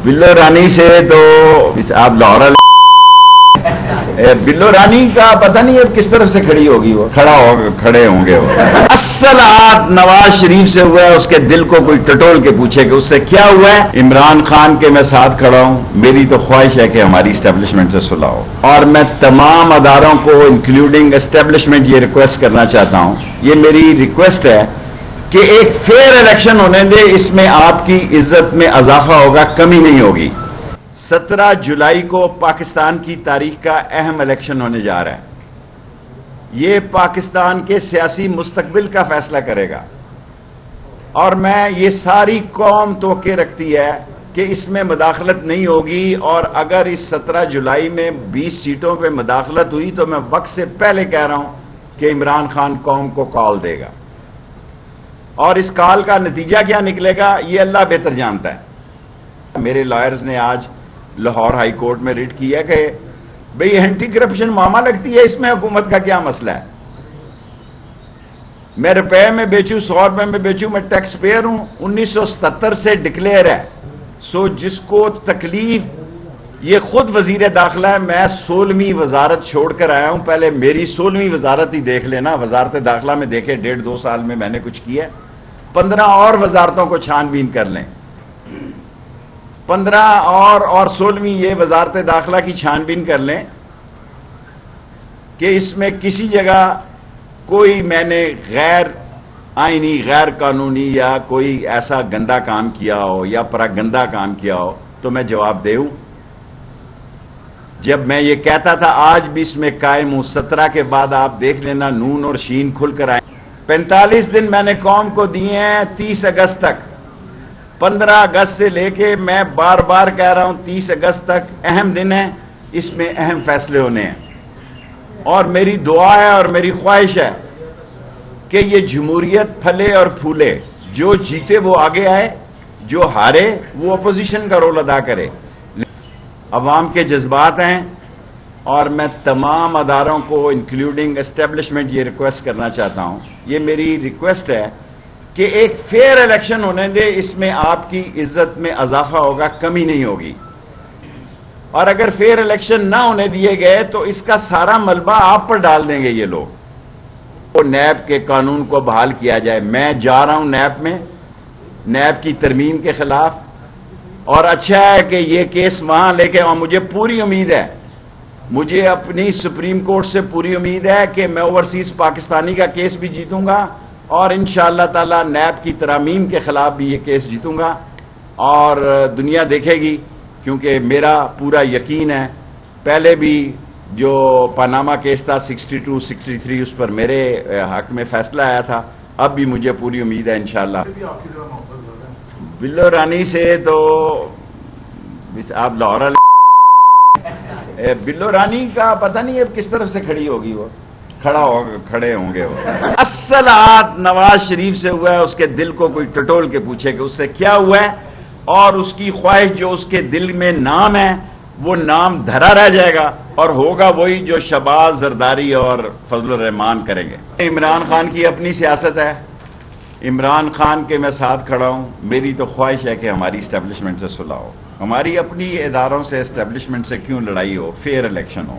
بلو رانی سے تو آپ لاہور بلو رانی کا پتہ نہیں اب کس طرف سے کھڑی ہوگی، وہ کھڑے ہوں گے وہ اصل ہاتھ نواز شریف سے ہوا ہے، اس کے دل کو کوئی ٹٹول کے پوچھے کہ اس سے کیا ہوا ہے۔ عمران خان کے میں ساتھ کھڑا ہوں، میری تو خواہش ہے کہ ہماری اسٹیبلشمنٹ سے صلح ہو، اور میں تمام اداروں کو انکلوڈنگ اسٹیبلشمنٹ یہ ریکویسٹ کرنا چاہتا ہوں، یہ میری ریکویسٹ ہے کہ ایک فیئر الیکشن ہونے دے، اس میں آپ کی عزت میں اضافہ ہوگا، کمی نہیں ہوگی۔ 17 جولائی کو پاکستان کی تاریخ کا اہم الیکشن ہونے جا رہا ہے، یہ پاکستان کے سیاسی مستقبل کا فیصلہ کرے گا، اور میں یہ ساری قوم توقع رکھتی ہے کہ اس میں مداخلت نہیں ہوگی، اور اگر اس 17 جولائی میں 20 سیٹوں پہ مداخلت ہوئی تو میں وقت سے پہلے کہہ رہا ہوں کہ عمران خان قوم کو کال دے گا، اور اس کال کا نتیجہ کیا نکلے گا یہ اللہ بہتر جانتا ہے۔ میرے لائرز نے آج لاہور ہائی کورٹ میں ریٹ کیا کہ بھئی اینٹی کرپشن معاملہ لگتی ہے، اس میں حکومت کا کیا مسئلہ ہے؟ میں روپے میں بیچوں، 100 روپے میں بیچوں، میں ٹیکس پیئر ہوں، 1977 سے ڈکلیئر ہے، سو جس کو تکلیف، یہ خود وزیر داخلہ ہے، میں 16ویں وزارت چھوڑ کر آیا ہوں، پہلے میری 16ویں وزارت ہی دیکھ لینا، وزارت داخلہ میں دیکھے 1.5-2 سال میں میں نے کچھ کیا، 15 اور وزارتوں کو چھان بین کر لیں، 15 اور 16ویں یہ وزارت داخلہ کی چھان بین کر لیں کہ اس میں کسی جگہ کوئی میں نے غیر آئینی، غیر قانونی یا کوئی ایسا گندا کام کیا ہو یا پراگندا کام کیا ہو تو میں جواب دے ہوں۔ جب میں یہ کہتا تھا آج بھی اس میں قائم ہوں، 17 کے بعد آپ دیکھ لینا نون اور شین کھل کر آئیں۔ 45 دن میں نے قوم کو دیے ہیں 30 اگست تک، 15 اگست سے لے کے میں بار بار کہہ رہا ہوں 30 اگست تک اہم دن ہے، اس میں اہم فیصلے ہونے ہیں، اور میری دعا ہے اور میری خواہش ہے کہ یہ جمہوریت پھلے اور پھولے، جو جیتے وہ آگے آئے، جو ہارے وہ اپوزیشن کا رول ادا کرے۔ عوام کے جذبات ہیں، اور میں تمام اداروں کو انکلوڈنگ اسٹیبلشمنٹ یہ ریکویسٹ کرنا چاہتا ہوں، یہ میری ریکویسٹ ہے کہ ایک فیئر الیکشن ہونے دے، اس میں آپ کی عزت میں اضافہ ہوگا، کمی نہیں ہوگی، اور اگر فیئر الیکشن نہ ہونے دیے گئے تو اس کا سارا ملبہ آپ پر ڈال دیں گے یہ لوگ۔ وہ نیب کے قانون کو بحال کیا جائے، میں جا رہا ہوں نیب میں، نیب کی ترمیم کے خلاف، اور اچھا ہے کہ یہ کیس وہاں لے کے، اور مجھے پوری امید ہے، مجھے اپنی سپریم کورٹ سے پوری امید ہے کہ میں اوورسیز پاکستانی کا کیس بھی جیتوں گا، اور انشاءاللہ تعالی نیب کی ترامیم کے خلاف بھی یہ کیس جیتوں گا، اور دنیا دیکھے گی، کیونکہ میرا پورا یقین ہے، پہلے بھی جو پاناما کیس تھا 62 63 اس پر میرے حق میں فیصلہ آیا تھا، اب بھی مجھے پوری امید ہے انشاءاللہ۔ بلو رانی سے تو آپ لاہور بلو رانی کا پتہ نہیں اب کس طرف سے کھڑی ہوگی، وہ کھڑے ہوں گے وہ اصل ہاتھ نواز شریف سے ہوا ہے، اس کے دل کو کوئی ٹٹول کے پوچھے کہ اس سے کیا ہوا ہے، اور اس کی خواہش جو اس کے دل میں نام ہے وہ نام دھرا رہ جائے گا، اور ہوگا وہی جو شہباز زرداری اور فضل الرحمان کریں گے۔ عمران خان کی اپنی سیاست ہے، عمران خان کے میں ساتھ کھڑا ہوں، میری تو خواہش ہے کہ ہماری اسٹیبلشمنٹ سے صلح ہو، ہماری اپنی اداروں سے اسٹیبلشمنٹ سے کیوں لڑائی ہو، فیئر الیکشن ہو۔